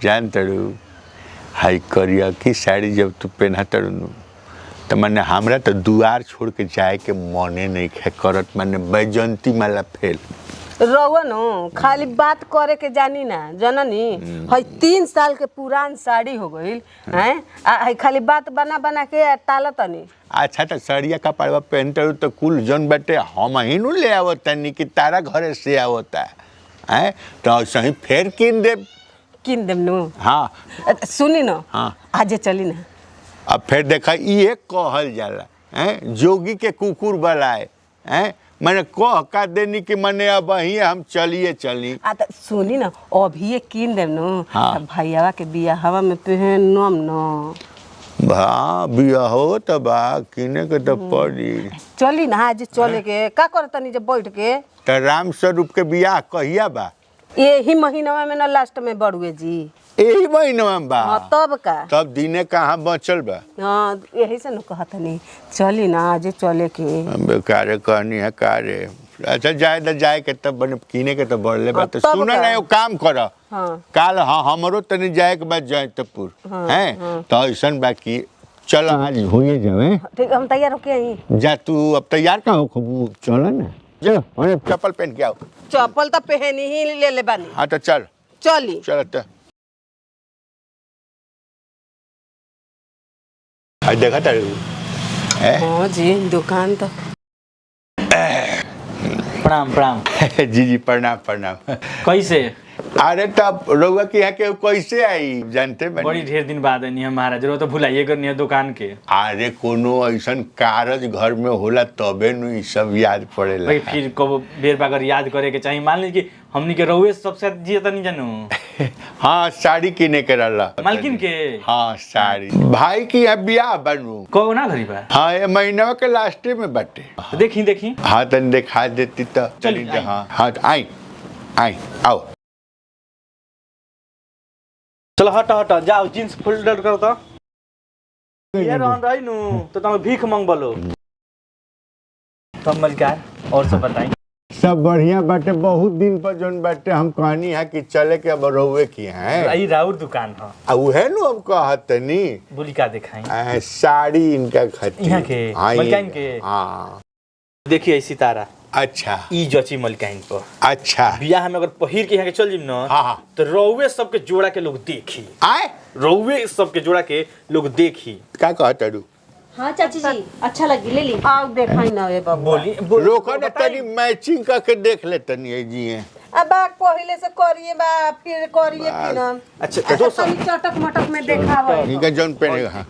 जान तड़ू हाई करिया की साड़ी जब तू पहना तड़ू तो मैंने हमरा तो दुआर छोड़ के जाए के मने नहीं खे करत मैंने बैजंती माला फेल रउनो खाली बात करे के जानी ना जननी है 3 साल के पुरान साड़ी हो गईल हैं खाली बात बना बना के टाला तनी। अच्छा तो सड़िया कपड़वा पहनते तो कुल जन बाटे हम ही नु ले आवता नहीं कि तारा घरे से आवता है तो सही फेर किन देम नु। हाँ सुनी ना हाँ आज चली ना अब फिर देखा ये कहल जाला हैं जोगी के कुकुर बलाए हैं मैंने कह का देनी कि मैंने अब ही हम चलिए चली तो सुनी ना अभी ये किन देम नु। हाँ भैयावा के बियाहवा में पहनम न बिया हो तो बा किने के तो पड़ी चली ना आज चले के का करतनी जब बैठ के तो राम स्वरूप के बियाह कहिया बा यही महीना में ना लास्ट में बड़ुए जी यही महीना में बा। हाँ तब का तब दिने कहाँ बचल बा। हाँ यही से न कहतनी चली ना आज चले के बेकारे कहनी है कारे अच्छा जाए तो जाए के तब बने किने के तो बढ़ले बात तो सुना ना वो काम कर काल हाँ हमरो तनी जाए के बाद जाए तपुर हैं तो ऐसा बाकी चल आज होइए जावे ठीक हम तैयार होके आई जा तू अब तैयार का हो चल ना चलो हमने चप्पल पहन के आओ चप्पल तो पहनी ही ले बानी। हाँ तो चल चली चल तो आज देखा था हाँ जी दुकान तो प्रणाम प्रणाम जी जी प्रणाम प्रणाम कैसे अरे तब रउआ के यहाँ के कैसे आई जानते बड़ी ढेर दिन बाद नहीं है महाराज रो तो भुलाइए करनी है दुकान के अरे कोनो ऐसन कारज घर में होला तबे नु ई सब याद पड़ेला भाई फिर कब बेर बागर याद करे के चाहिए मान लीजिए कि हमनी के रउए सबसे जिए तो नहीं जानू हाँ साड़ी किने के रहला मालकिन के हाँ साड़ी भाई की यहाँ बियाह बनू कहो ना घरी बा हाँ ये महीना के लास्टे में बाटे देखी देखी हाँ तन दिखा देती तो चली हाँ हाँ आई आई आओ चलो हट हट जाओ जींस फोल्डर कर तो ये रहन रही नु तो तुम भीख मांगबलो तब मलकार और सब बताई सब बढ़िया बाटे बहुत दिन पर जोन बाटे हम कहनी है कि चले के अब रहुए की है आई राउर दुकान हां आ उहे नु अब कहतनी बोली का दिखाई साड़ी इनका खाती यहाँ के मलकाइन के हाँ देखिए सितारा अच्छा ई जची मलकाइन पर अच्छा बियाह में अगर पहिर के यहाँ के चल जिम ना हाँ तो रउए सबके जोड़ा के लोग देखी आए रउए सबके जोड़ा के लोग देखी का कहता रू हाँ चाची जी अच्छा लगी ले ली आओ देखाई ना ए बाबू बोली रोको ना तनी मैचिंग करके देख ले तनी जी है अब पहले से करिए बा फिर करिए कि ना अच्छा तो सब चटक मटक में देखावा इनका जोन पहनेगा हाँ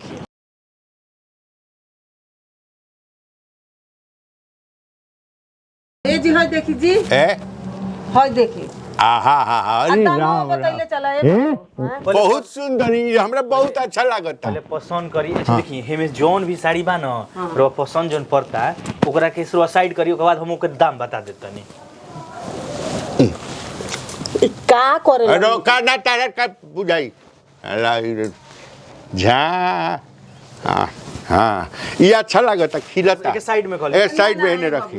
ए जी होय देखी जी ए होय देखी आहा हा अरे राम बताइले चला ए बहुत सुंदर ये हमरा बहुत अच्छा लागत पहले पसंद करी अच्छा देखिए हेमे जोन भी साड़ी बा ना रो पसंद जोन पड़ता है ओकरा के शुरू साइड करी ओकर बाद हम ओकर दाम बता देतनी का करे रोका ना तारा का बुझाई अल्लाह झा हाँ हाँ ये अच्छा लागत खिलता के साइड में खोल ए साइड में इन्हें रखी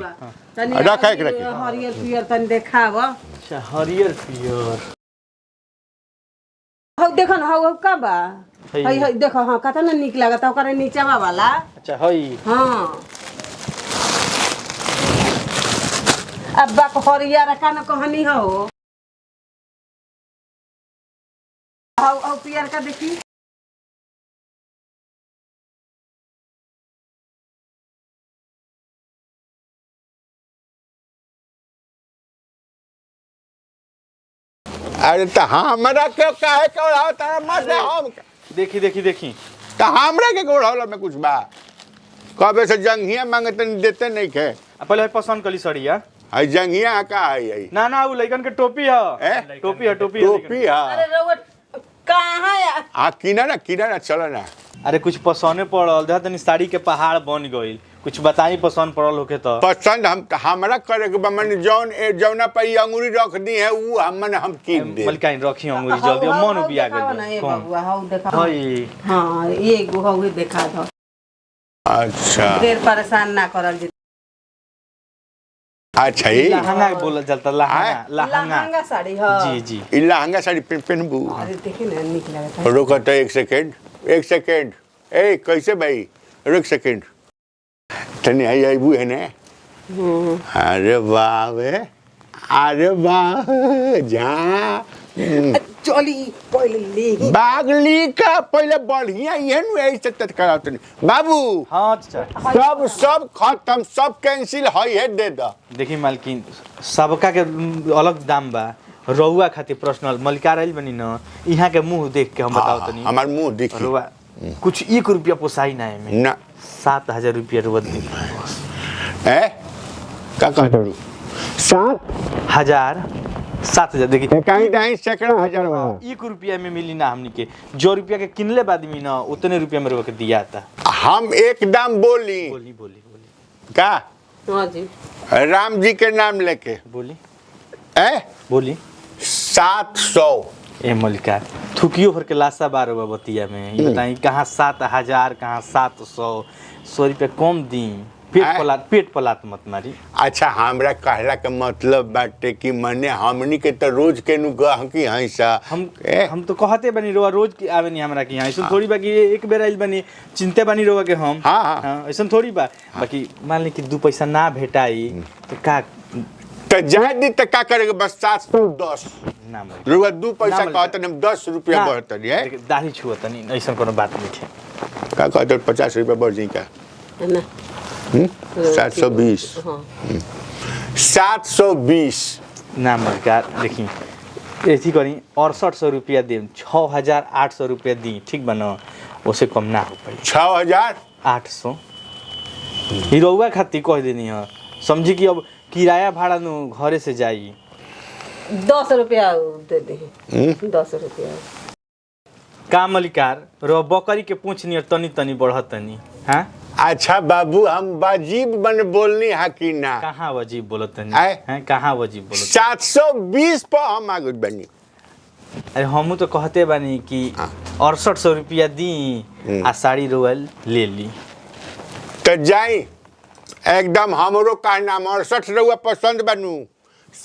रखा एक रखी हरियर पियर तन देखाव अच्छा हरियर पियर हौ देखो ना हौ का बा हई हई देखो हां कता ना निक लागत ओकरे नीचेवा वाला अच्छा हई हां अब बा को हरियर का ना कहानी हो हौ हौ पियर का देखी अरे तो हमरा के काहे के ओढ़ाव तारा मत हम देखी देखी देखी तो हमरा के ओढ़ावला में कुछ बा कबे से जंघिया मांगते देते नहीं खे पहले पसंद कली सड़िया आई जंघिया का है ना ना वो लइकन के टोपी है टोपी है टोपी टोपी है अरे रोड कहां है आ किना चलो ना अरे कुछ पसंद पड़ल देखा तनी साड़ी के पहाड़ बन गइल कुछ बताई पसंद पड़ल होके तो पसंद हम हमरा करे के मन जौन जौना पर ई अंगूरी रख दी है ऊ हम कीन दे मलकाइन रखी अंगूरी जल्दी मन बिया ना गेल ए बाबूआ हौ देखा हई हां एगो हौ देखा दो। अच्छा ढेर परेशान ना करल जी अच्छा ये लहंगा बोला जाता लहंगा लहंगा लहंगा साड़ी हाँ जी जी ई लहंगा साड़ी पहनबू अरे देखिए ना निक लगता है रुको तो एक सेकेंड ए कैसे भाई रुक सेकेंड तनी आई आईबू है ने अरे वाह वे अरे वाह जा चली पहले ले बागली का पहले बढ़िया ये नु ऐसे तत करावत नहीं बाबू हाँ चाचा सब खत्म सब कैंसिल है दे दा देखी मालकिन सबका के अलग दाम बा रउआ खातिर पर्सनल मलिकार आइल बनी न यहाँ के मुंह देख के हम बताओ तनी हमार मुंह देखी रउआ कुछ 1 रुपया पोसाई ना है में ना 7,000 रुपया रुआ दी ए का कहत रू 7,000 देखी कहीं नहीं सैकड़ा हजार वाला 1 रुपया में मिली ना हमनी के जो रुपया के किनले बाद में ना उतने रुपया में रुआ के दिया था हम एकदम बोली बोली बोली बोली का हाँ जी राम जी के नाम लेके बोली ए बोली 700 ए मलिकार थुकियो भर के लाशा बार हुआ बतिया में ये बताई कहाँ 7,000 कहाँ 700 रुपया कम दी पेट पलात मत मारी अच्छा हमरा कहला के मतलब बाटे कि मने हमनी के तो रोज के नु गहकी हई सा हम तो कहते बनी रोवा रोज की आवे नहीं हमरा के यहाँ ऐसा थोड़ी बा कि एक बेर आइल बनी चिंते बनी रोवा के हम हाँ। ऐसा थोड़ी बा बाकी मान ली कि 2 पैसा ना भेटाई तो का तो जाए दी तो का करेगा बस 710 ना मलिक रुआ 2 पैसा ना कहते हम 10 रुपया बढ़तनी है देखिए, दाढ़ी छुआ तनी ऐसा कोनो बात नहीं है का कहते 50 रुपया बढ़ जाई का ना 720 हाँ 720 ना मलिकार देखी ऐसी करी 6800 रुपया दे 6,800 रुपया दी ठीक बनो उसे कम ना हो पाई 6,800 हीरोवा खातिर कह देनी है समझी कि अब किराया भाड़ा नु घरे से जाई 10 रुपया दे दे 10 रुपया का मलिकार रो बकरी के पूछ नियर तनी तनी बढ़त तनी हां अच्छा बाबू हम वाजिब बन बोलनी है कि ना कहाँ वजीब बोलत तनी आय? हैं कहाँ वजीब बोलत 720 पर हम आगे बनी अरे हमू तो कहते बानी कि 6800 रुपया दी आ साड़ी रोयल ले ली तो जाई एकदम हमरो का नाम 68 रुआ पसंद बनू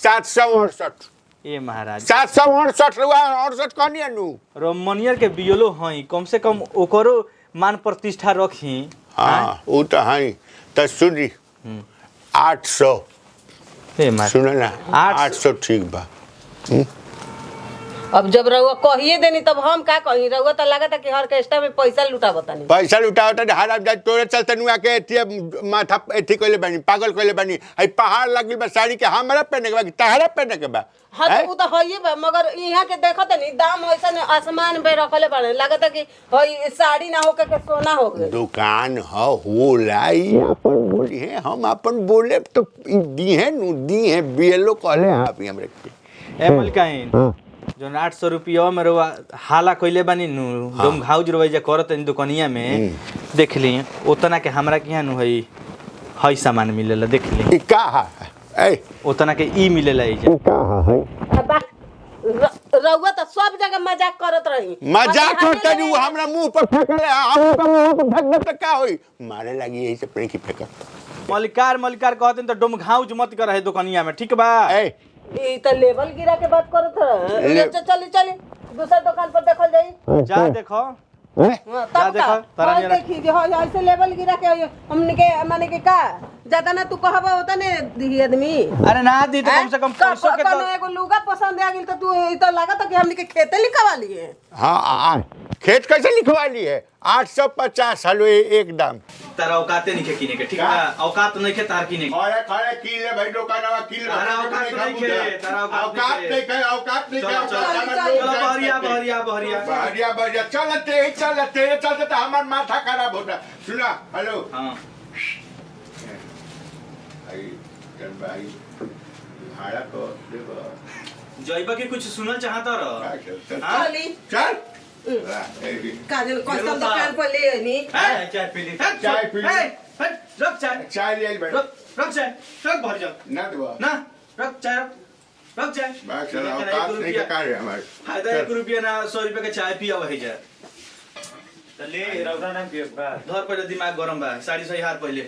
768 ए महाराज 768 रुआ 68 कहनी नु रो मनियर के बियलो हई कम से कम ओकरो मान प्रतिष्ठा रखी हाँ वो तो है तो सुनी 800 ए महाराज सुनो ना 800 ठीक बा अब जब रहुआ कहिए देनी तब हम का कही रहुआ तो लगा था कि ऑर्केस्ट्रा में पैसा लुटा बतानी पैसा लुटावता हराम जाए तोरे चलते नुआ के एथी माथा एथी कोले बनी पागल कोले बनी आई पहाड़ लगिल बा साड़ी के हमरा पहने के बा कि तहरा पहने के बा हाँ तो वो तो हइए बा मगर यहाँ के देखत नहीं दाम ऐसा आसमान पे रखले बाड़े लगत है कि हई साड़ी ना होके के सोना हो गए दुकान ह होला ई अपन बोली है हम अपन बोले तो दी है नु दी है बियलो कहले आप ही हमरे ए मलकाइन जो 800 रुपया में रवा हाला कइले बानी नु दम घाउज रवै जे करत इन दुकानिया में देख ली उतना के हमरा के यहाँ नु हई सामान मिलेला देख ली ई का है ए उतना के ई मिलेला ई जे का है रहुआ तो सब जगह मजाक करत रही मजाक करता नी वो हमरा मुंह पर फेंकले हम तो मुंह पर फेंकले तो का होई मारे लगी यही से प्रेम की फेंक मलिकार कहते तो डम घाउज मत कर है दुकानिया में ठीक बा ए ये तो लेवल गिरा के बात करत रहे चली चली दूसरा दुकान पर देखल जाई जा देखो हाँ, जा तब देखो का तारा और नियर देखी जे हो ऐसे लेवल गिरा के हमने के माने के का ज्यादा ना तू कहबा होता ने दी आदमी अरे ना दी तो कम से कम 500 के तो कनो एगो लुगा पसंद आ गेल तो तू ई तो लागत कि हमने के खेते लिखवा लिए हाँ खेत कैसे लिखवा ली है 850 हलो एकदम तारा औकाते नहीं किने के ठीक बा औकात नहीं के तार किने के खड़े खड़े कीले भाई दुकानवा कीले तारा औकात नहीं के तारा औकात नहीं के औकात नहीं के चलो बहरिया चलते तो हमार माथा खराब होता सुना हेलो हां भाई चल भाई भाड़ा को देखो जइबा के कुछ सुनल चाहता रह चली चल काजल कस्टम दुकान पर ले आनी चाय पी ली चाय पी ली। रख चाय चाय ले आई भाई रख चाय रख भर जा ना दो ना रख चाय रख चाय बात चला औकात नहीं के कार्य हमारे फायदा 1 रुपया ना 100 रुपया के चाय पिया वही जा ले रौदा नाम के बा धर पहले दिमाग गरम बा साड़ी सही हार पहले